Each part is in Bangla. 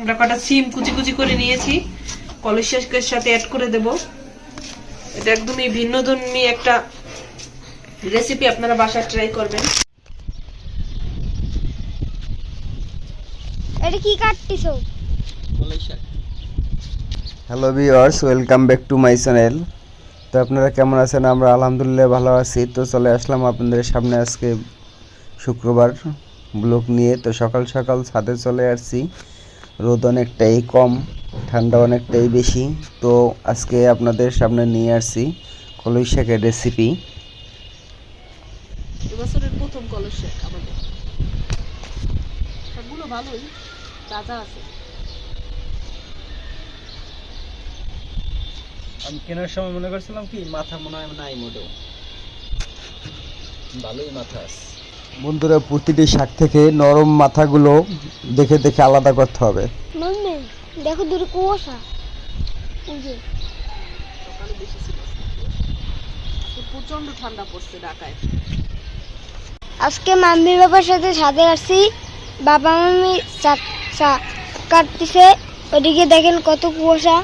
আমরা কটা সিম কুচি কুচি করে নিয়েছি, কলসিয়ার সাথে অ্যাড করে দেব। এটা একদমই ভিন্নধর্মী একটা রেসিপি, আপনারা বাসায় ট্রাই করবেন। এটা কি কাটতিছো? Hello viewers, welcome back to my channel. তো আপনারা কেমন আছেন? আমরা আলহামদুলিল্লাহ ভালো আছি। তো চলে আসলাম আপনাদের সামনে আজকে শুক্রবার ব্লগ নিয়ে। তো সকাল সকাল ছাদে চলে আসছি, রোদ অনেকটাই কম, ঠান্ডা অনেকটাই বেশি। তো আজকে আপনাদের সামনে নিয়ে আসছি কলই শাকের রেসিপি। এবছরের প্রথম কলস শাক আমাদের, সবগুলো ভালোই তাজা আছে। আমি কেনার সময় মনে করছিলাম কি মাথা মনে হয় নাই, মোটেও ভালোই মাথা আছে। বন্ধুরা, প্রতিটি শাক থেকে নরম মাথাগুলো দেখে দেখে আলাদা করতে হবে। মাম্মি দেখো দূরে কুয়াশা। ওই যে সকালে বেশি ছিল, আজকে প্রচন্ড ঠান্ডা পড়ছে ঢাকায়। আজকে মাম্মির বাবার সাথে ছাদে আসছি, বাবা মাম্মি কাটতেছে। ওদিকে দেখেন কত কুয়াশা।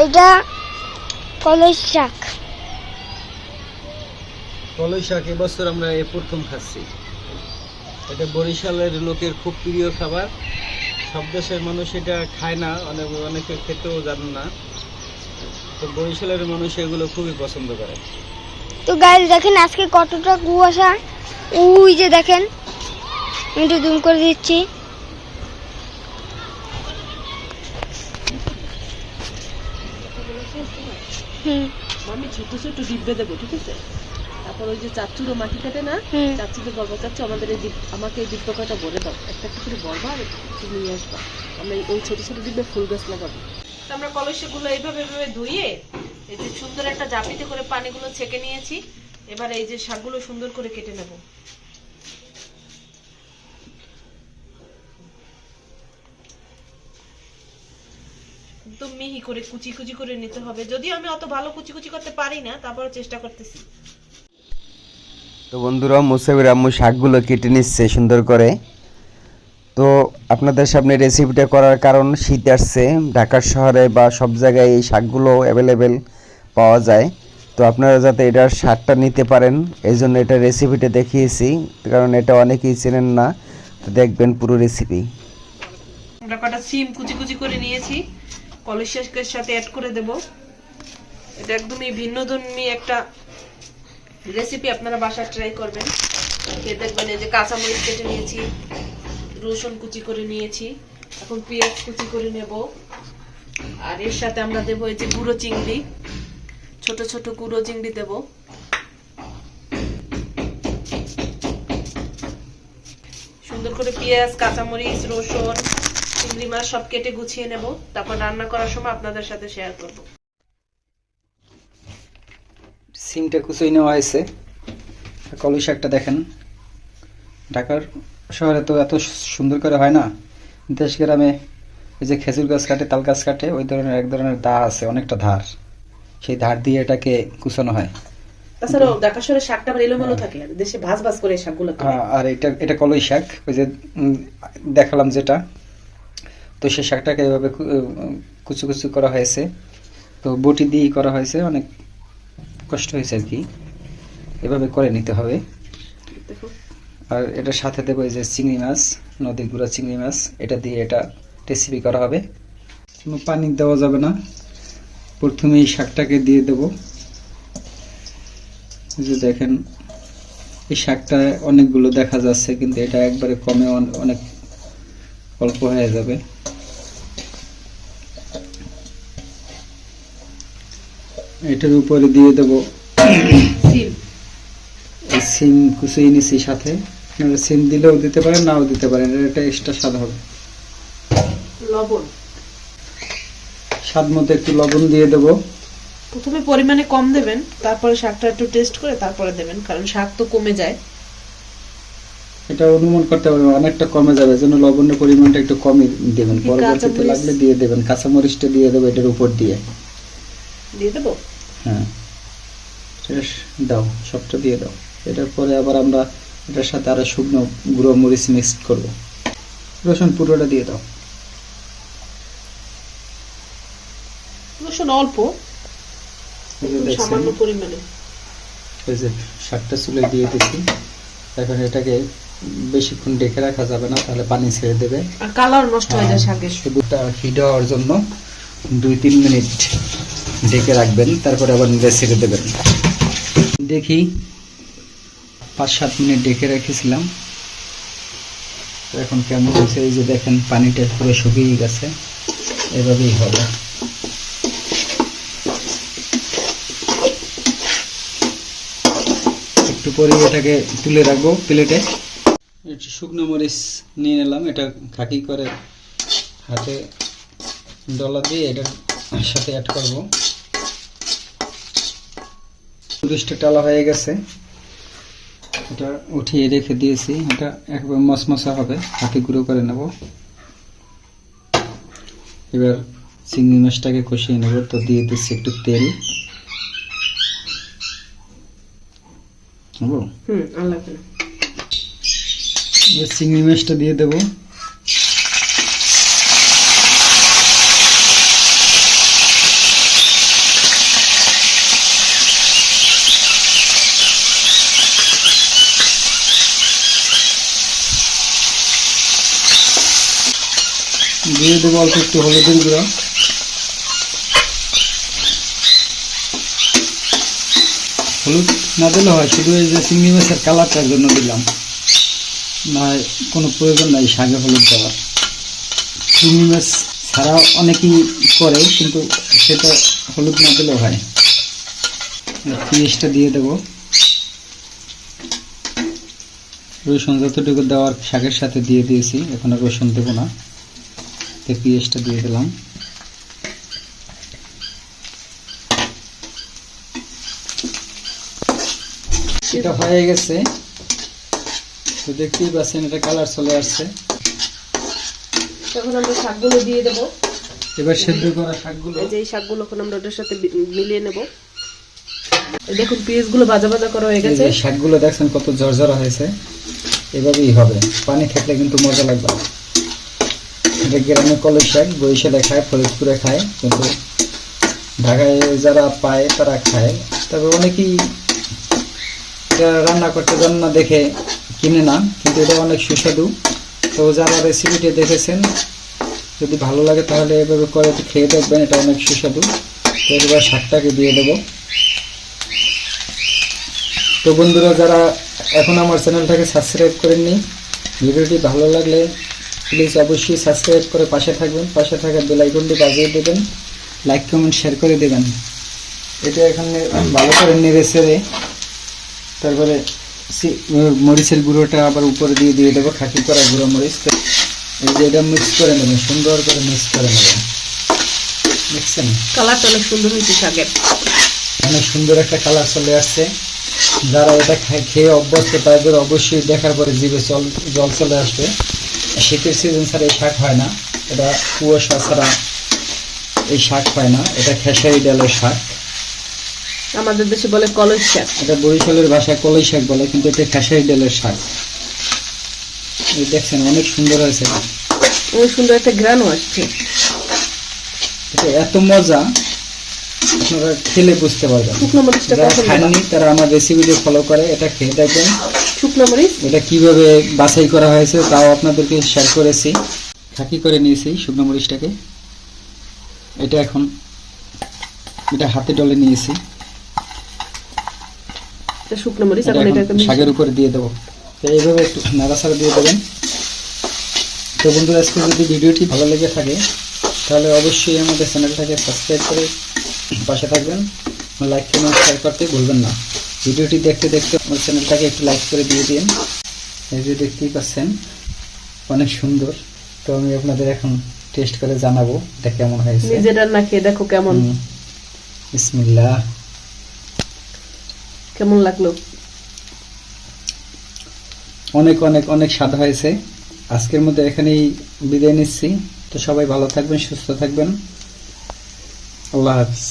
এটা কলই শাক। কলই শাক এবছর আমরা এই প্রথম খাচ্ছি। এটা বরিশালের লোকের খুব প্রিয় খাবার। সব দেশের মানুষ এটা খায় না, অনেকে খেতেও জানে না। তো বরিশালের মানুষ এগুলো খুবই পছন্দ করে। তো গাইস দেখেন আজকে কতটা কুয়াশা। ওই যে দেখেন, আমি একটু জুম করে দিচ্ছি। আমি ছোট ছোট ডিব্বে দেবো, ঠিক আছে? তারপর ওই যে চাচুরও মাটি কাটে না, চাচুকে বলবো চাচু আমাদের আমাকে এই ডিব্বা কটা বলে দাও, একটা একটা করে বলবা আর একটু নিয়ে আসবা, আমরা ওই ছোট ছোট ডিব্বে ফুল গাছ লাগাবো। আমরা কলসিগুলো এইভাবে ধুয়ে এই যে সুন্দর একটা জাপিতে করে পানিগুলো ছেঁকে নিয়েছি। এবার এই যে শাকগুলো সুন্দর করে কেটে নেব। একদম মিহি করে কুচি কুচি করে নিতে হবে। যদিও আমি অত ভালো কুচি কুচি করতে পারি না, তারপরে চেষ্টা করতেছি। তো বন্ধুরা, মুসাফির আম্মু শাকগুলো কেটে নিচ্ছে সুন্দর করে। তো আপনাদের সামনে রেসিপিটা করার কারণ, শীত আসছে, ঢাকার শহরে বা সব জায়গায় এই শাকগুলো অ্যাভেলেবেল পাওয়া যায়। তো আপনারা যাতে এটার স্বাদটা নিতে পারেন, এই জন্য এটা রেসিপিটা দেখিয়েছি, কারণ এটা অনেকেই চেনেন না। তো দেখবেন পুরো রেসিপি। আমরা কটা সিম কুচি কুচি করে নিয়েছি, কলসিয়ার সাথে অ্যাড করে দেব। এটা একদমই ভিন্নধর্মী একটা রেসিপি, আপনারা বাসায় ট্রাই করবেন। খেয়ে দেখবেন। এই যে কাঁচামরিচ কেটে নিয়েছি, রসুন কুচি করে নিয়েছি, এখন পেঁয়াজ কুচি করে নেব। আর এর সাথে আমরা দেবো এই যে গুঁড়ো চিংড়ি, ছোট ছোট গুঁড়ো চিংড়ি দেব। সুন্দর করে পেঁয়াজ, কাঁচামরিচ, রসুন, চিংড়ি মাছ সব কেটে গুছিয়ে নেব। তারপর রান্না করার সময় আপনাদের সাথে শেয়ার করব। সিমটা কুচুই নেওয়া হয়েছে। কলই শাকটা দেখেন, ঢাকার শহরে তো এত সুন্দর করে হয় না। দেশ গ্রামে এই যে খেজুর গাছ কাটে, তাল গাছ কাটে, ওই ধরনের এক ধরনের দা আছে, অনেকটা ধার, সেই ধার দিয়ে এটাকে কুচানো হয়। তাছাড়াও ঢাকা শহরে শাকটা আবার এলোমেলো থাকে, আর দেশে ভাজ ভাজ করে শাকগুলো থাকে। আর এটা কলই শাক, ওই যে দেখালাম যেটা। তো সেই শাকটাকে এভাবে কুচু কুচু করা হয়েছে। তো বটি দিয়ে করা হয়েছে, অনেক কষ্ট হয়েছে আর কি। এভাবে করে নিতে হবে। দেখো, আর এটার সাথে দেবো এই যে চিংড়ি মাছ, নদীর গুঁড়া চিংড়ি মাছ, এটা দিয়ে এটা রেসিপি করা হবে। কোনো পানি দেওয়া যাবে না, প্রথমে এই শাকটাকে দিয়ে দেব। এই যে দেখেন, এই শাকটা অনেকগুলো দেখা যাচ্ছে, কিন্তু এটা একবারে কমে অনেক অল্প হয়ে যাবে। এটার উপরে দিয়ে দেব সিম। এই সিম কুচিয়ে নিছি সাথে। সিম দিলেও দিতে পারেন, নাও দিতে পারেন, এটা এক্সট্রা স্বাদ হবে। লবণ, স্বাদ মতো একটু লবণ দিয়ে দেব। প্রথমে পরিমাণে কম দেবেন, তারপরে শাকটা একটু টেস্ট করে তারপরে দেবেন, কারণ শাক তো কমে যায়। এটা অনুমান করতে পারবেন অনেকটা কমে যাবে, এজন্য লবণের পরিমাণটা একটু কমই দেবেন। পরবর্তীতে লাগলে দিয়ে দেবেন। কাঁচামরিচটা দিয়ে দেবো এটার উপর দিয়ে। দিয়ে দেবো? হ্যাঁ, দাও, সবটা দিয়ে দাও। এটার পরে আবার আমরা এটার সাথে আরো শুকনো গুঁড়ো মরিচ মিক্স করব। রসুন পুরোটা দিয়ে দাও। রসুন অল্প, এই যে দেখছেন, সামান্য পরিমাণে। এই যে শাকটা চুলে দিয়ে দিচ্ছি। এখন এটাকে বেশিক্ষণ ডেকে রাখা যাবে না, তাহলে পানি ছেড়ে দেবে আর কালার নষ্ট হয়ে যায় শাকের। শুধুটা হিট হওয়ার জন্য 2-3 মিনিট ডেকে রাখবেন, তারপরে আবার নেড়ে ছেড়ে দেবেন। দেখি 5-7 মিনিট ডেকে রেখেছিলাম, তো এখন কেমন হয়েছে। এই যে দেখেন পানিটা পুরো শুকিয়ে গেছে, এভাবেই হবে। একটু পরে এটাকে তুলে রাখবো প্লেটে। একটু শুকনো মরিচ নিয়ে নিলাম, এটা খাঁটি করে হাতে ডলা দিয়ে এটার সাথে অ্যাড করব। মরিচটা টালা হয়ে গেছে, এটা উঠিয়ে রেখে দিয়েছি। এটা একবার মশমশা হবে, হাতে গুঁড়ো করে নেব। এবার চিংড়ি মাছটাকে কষিয়ে নেব, তো দিয়ে দিচ্ছি একটু তেল। আর লাগবে না। এবার চিংড়ি মাছটা দিয়ে দেবো। দিয়ে দেবো অল্প একটু হলুদের গুঁড়ো। হলুদ না দিলে হয়, শুধু এই যে চিংড়ি মাছের কালারটার জন্য দিলাম, না কোনো প্রয়োজন নাই শাকে হলুদ দেওয়ার। চিংড়ি মাছ ছাড়া অনেকেই করে, কিন্তু সেটা হলুদ না দিলেও হয়। পেঁয়াজটা দিয়ে দেবো। রসুন যতটুকু দেওয়ার শাকের সাথে দিয়ে দিয়েছি, এখন আর রসুন দেবো না। পেঁয়াজটা দিয়ে দিলাম। এটা হয়ে গেছে, তো দেখতেই পাচ্ছেন এটা কালার চলে আসছে। এখন আমরা শাকগুলো দিয়ে দেবো। এবার সেদ্ধ করা শাকগুলো, এই যে এই শাকগুলো এখন আমরা ওটার সাথে মিলিয়ে নেব। এই দেখুন পেঁয়াজগুলো ভাজা ভাজা করা হয়ে এই গেছে। যে শাকগুলো দেখছেন কত ঝরঝরা হয়েছে, এভাবেই হবে। পানি থাকলে কিন্তু মজা লাগবে না। এটা গ্রামে কলের শাক, বরিশালে খায়, ফরিদপুরে খায়, কিন্তু ঢাকায় যারা পায় তারা খায়। তবে অনেকেই এটা রান্না করতে জান না দেখে কিনে না, কিন্তু এটা অনেক সুস্বাদু। তো যারা রেসিপিটা দেখেছেন, যদি ভালো লাগে তাহলে এভাবে করে খেয়ে দেখবেন, এটা অনেক সুস্বাদু। তো এবার শাকটাকে দিয়ে দেবো। তো বন্ধুরা, যারা এখন আমার চ্যানেলটাকে সাবস্ক্রাইব করেননি, ভিডিওটি ভালো লাগলে প্লিজ অবশ্যই সাবস্ক্রাইব করে পাশে থাকবেন। পাশে থাকা বেল আইকনটি বাজিয়ে দেবেন, লাইক কমেন্ট শেয়ার করে দেবেন। এটা এখানে ভালো করে নেড়ে ছেড়ে তারপরে মরিচের গুঁড়োটা আবার উপরে দিয়ে দেবো, খাঁটি করা গুঁড়ো মরিচ। এই যে এটা মিক্স করে নেবেন, সুন্দর করে মিক্স করে নেবেন। দেখছেন কালারটা অনেক সুন্দর হয়েছে শাকের, অনেক সুন্দর একটা কালার চলে আসছে। যারা এটা খেয়ে অভ্যস্ত তাদের অবশ্যই দেখার পরে জিভে জল চলে আসবে। শীতের সিজন ছাড়া এই শাক হয় না, এটা কুয়াশা ছাড়া এই শাক হয় না। এটা খেসারি ডালের শাক, আমাদের দেশে বলে কলই শাক। এটা বরিশালের ভাষায় কলই শাক বলে, কিন্তু এটা খেসারি ডালের শাক। এই দেখছেন অনেক সুন্দর হয়েছে, অনেক সুন্দর একটা ঘ্রাণও আসছে। এটা এত মজা, আপনারা খেলে বুঝতে পারবেন। শুকনো মরিচটা যারা পছন্দ খাননি তারা আমার রেসিপিটি ফলো করে এটা খেয়ে দেখবেন। শুকনো মরিচ এটা কিভাবে বাছাই করা হয়েছে তাও আপনাদেরকে শেয়ার করেছি। খাঁটি করে নিয়েছি শুকনো মরিচটাকে। এটা এখন এটা হাতে ডলে নিয়েছি, এটা শুকনো মরিচ। এটা এখন এখন এটাকে শাকের উপরে দিয়ে দেবো। তো এইভাবে একটু নাড়াচাড়া দিয়ে দেবেন। তো বন্ধুরা, আজকে যদি ভিডিওটি ভালো লেগে থাকে তাহলে অবশ্যই আমাদের চ্যানেলটাকে সাবস্ক্রাইব করে পাশে থাকবেন, লাইক কমেন্ট শেয়ার করতে ভুলবেন না। ভিডিওটি দেখতে দেখতে আমার চ্যানেলটাকে একটু লাইক করে দিয়ে দিন। এই যে দেখতেই পাচ্ছেন অনেক সুন্দর। তো আমি আপনাদের এখন টেস্ট করে জানাবো এটা কেমন হয়েছে। নিজে রান্না খেয়ে দেখো কেমন। বিসমিল্লাহ। কেমন লাগলো? অনেক অনেক অনেক স্বাদ হয়েছে। আজকের মধ্যে এখানেই বিদায় নিচ্ছি। তো সবাই ভালো থাকবেন, সুস্থ থাকবেন। আল্লাহ হাফিজ।